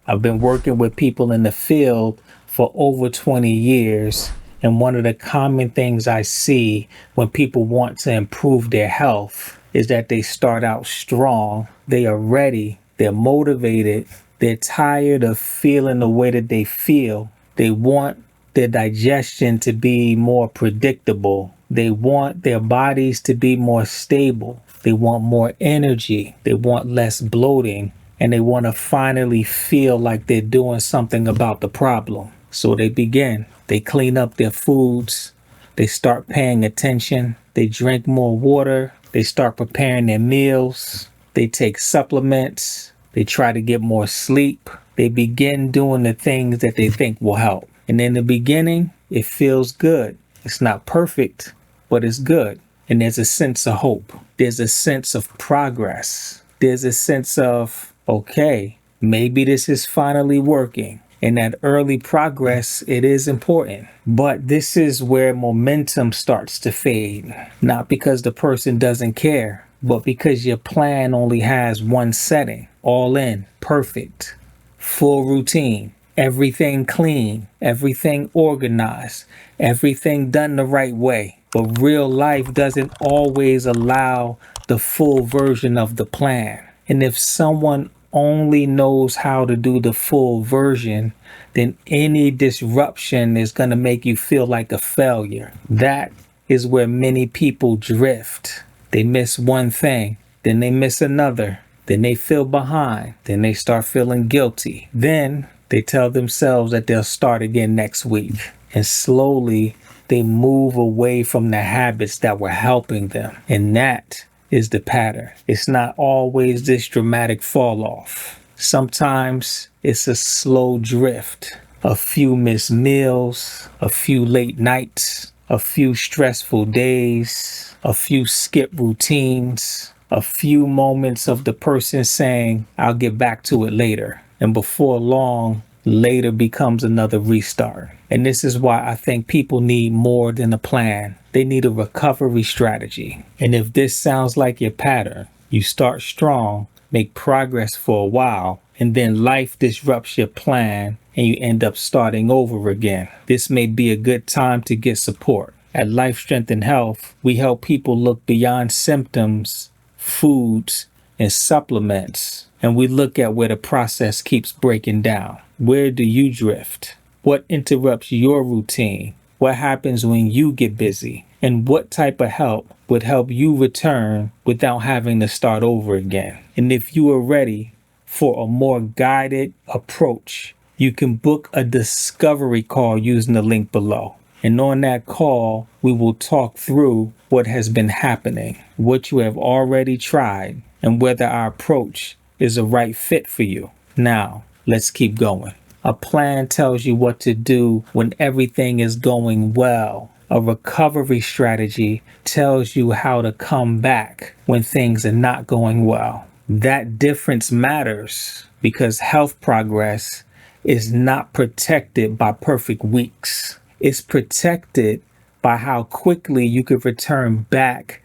I've been working with people in the field for over 20 years. And one of the common things I see when people want to improve their health is that they start out strong. They are ready. They're motivated. They're tired of feeling the way that they feel. They want their digestion to be more predictable. They want their bodies to be more stable. They want more energy. They want less bloating. And they want to finally feel like they're doing something about the problem. So they begin. They clean up their foods. They start paying attention. They drink more water. They start preparing their meals. They take supplements. They try to get more sleep. They begin doing the things that they think will help. And in the beginning, it feels good. It's not perfect, but it's good. And there's a sense of hope. There's a sense of progress. There's a sense of, okay, maybe this is finally working. And that early progress, it is important. But this is where momentum starts to fade. Not because the person doesn't care, but because your plan only has one setting. All in, perfect, full routine, everything clean, everything organized, everything done the right way. But real life doesn't always allow the full version of the plan. And if someone only knows how to do the full version, then any disruption is going to make you feel like a failure. That is where many people drift. They miss one thing, then they miss another, then they feel behind, then they start feeling guilty. Then they tell themselves that they'll start again next week. And slowly they move away from the habits that were helping them. And that is the pattern. It's not always this dramatic fall off. Sometimes it's a slow drift, a few missed meals, a few late nights, a few stressful days, a few skipped routines, a few moments of the person saying, I'll get back to it later. And before long, later becomes another restart. And this is why I think people need more than a plan. They need a recovery strategy. And if this sounds like your pattern, you start strong, make progress for a while, and then life disrupts your plan and you end up starting over again. This may be a good time to get support. At Life Strength and Health, we help people look beyond symptoms, foods, and supplements. And we look at where the process keeps breaking down. Where do you drift? What interrupts your routine? What happens when you get busy? And what type of help would help you return without having to start over again? And if you are ready for a more guided approach, you can book a discovery call using the link below. And on that call, we will talk through what has been happening, what you have already tried, and whether our approach is a right fit for you. Now, let's keep going. A plan tells you what to do when everything is going well. A recovery strategy tells you how to come back when things are not going well. That difference matters because health progress is not protected by perfect weeks. It's protected by how quickly you could return back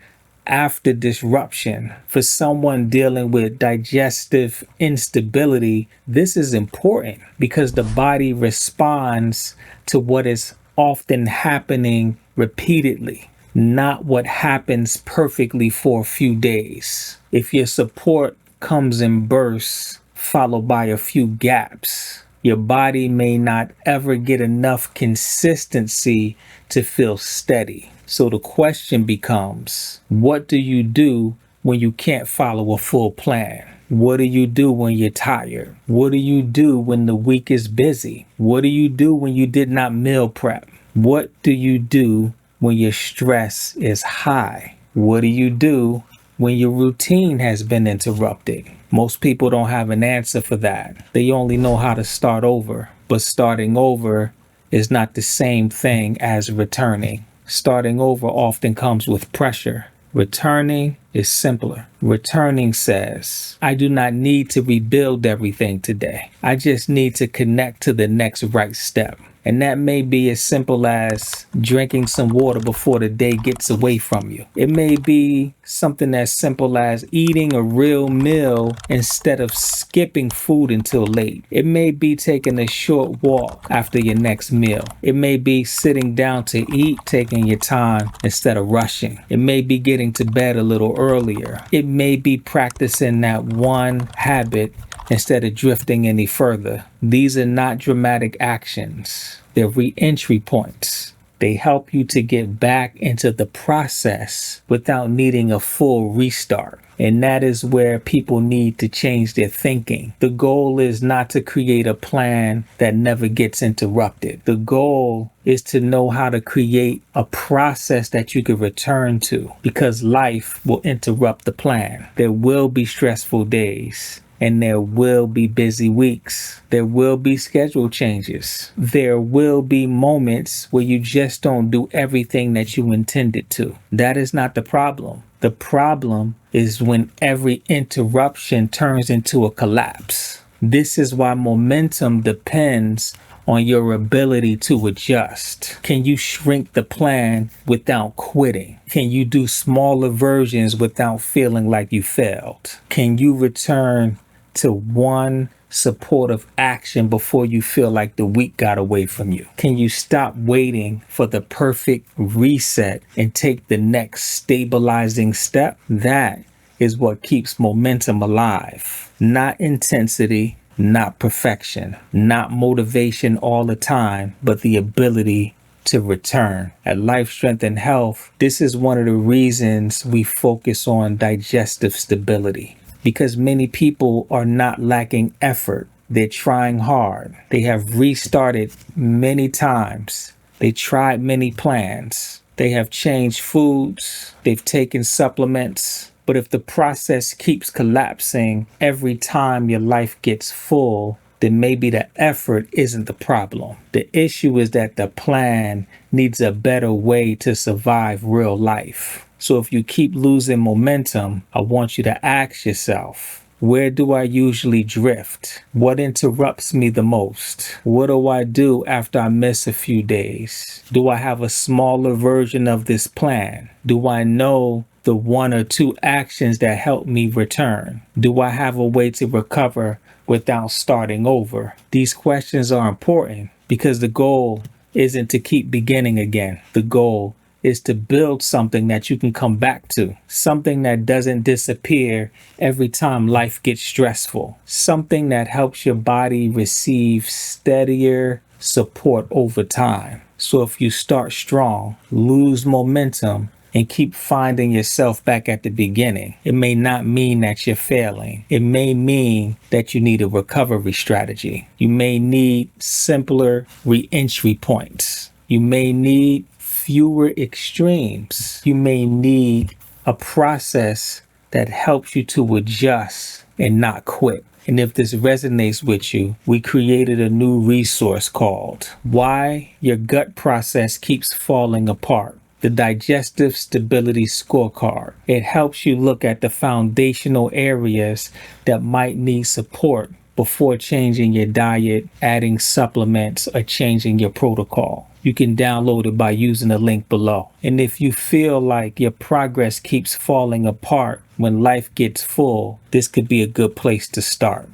after disruption. For someone dealing with digestive instability, this is important because the body responds to what is often happening repeatedly, not what happens perfectly for a few days. If your support comes in bursts, followed by a few gaps, your body may not ever get enough consistency to feel steady. So the question becomes, what do you do when you can't follow a full plan? What do you do when you're tired? What do you do when the week is busy? What do you do when you did not meal prep? What do you do when your stress is high? What do you do when your routine has been interrupted? Most people don't have an answer for that. They only know how to start over. But starting over is not the same thing as returning. Starting over often comes with pressure. Returning is simpler. Returning says, I do not need to rebuild everything today. I just need to connect to the next right step. And that may be as simple as drinking some water before the day gets away from you. It may be something as simple as eating a real meal instead of skipping food until late. It may be taking a short walk after your next meal. It may be sitting down to eat, taking your time instead of rushing. It may be getting to bed a little earlier. It may be practicing that one habit instead of drifting any further. These are not dramatic actions. They're re-entry points. They help you to get back into the process without needing a full restart. And that is where people need to change their thinking. The goal is not to create a plan that never gets interrupted. The goal is to know how to create a process that you can return to, because life will interrupt the plan. There will be stressful days. And there will be busy weeks. There will be schedule changes. There will be moments where you just don't do everything that you intended to. That is not the problem. The problem is when every interruption turns into a collapse. This is why momentum depends on your ability to adjust. Can you shrink the plan without quitting? Can you do smaller versions without feeling like you failed? Can you return to one supportive action before you feel like the week got away from you? Can you stop waiting for the perfect reset and take the next stabilizing step? That is what keeps momentum alive. Not intensity, not perfection, not motivation all the time, but the ability to return. At Life, Strength, and Health, this is one of the reasons we focus on digestive stability. Because many people are not lacking effort. They're trying hard. They have restarted many times. They tried many plans. They have changed foods. They've taken supplements. But if the process keeps collapsing every time your life gets full, then maybe the effort isn't the problem. The issue is that the plan needs a better way to survive real life. So if you keep losing momentum, I want you to ask yourself, where do I usually drift? What interrupts me the most? What do I do after I miss a few days? Do I have a smaller version of this plan? Do I know the one or two actions that help me return? Do I have a way to recover without starting over? These questions are important because the goal isn't to keep beginning again. The goal is to build something that you can come back to, something that doesn't disappear every time life gets stressful, something that helps your body receive steadier support over time. So if you start strong, lose momentum, and keep finding yourself back at the beginning, it may not mean that you're failing. It may mean that you need a recovery strategy. You may need simpler re-entry points. You may need fewer extremes. You may need a process that helps you to adjust and not quit. And if this resonates with you, we created a new resource called Why Your Gut Process Keeps Falling Apart. The Digestive Stability Scorecard. It helps you look at the foundational areas that might need support before changing your diet, adding supplements, or changing your protocol. You can download it by using the link below. And if you feel like your progress keeps falling apart when life gets full, this could be a good place to start.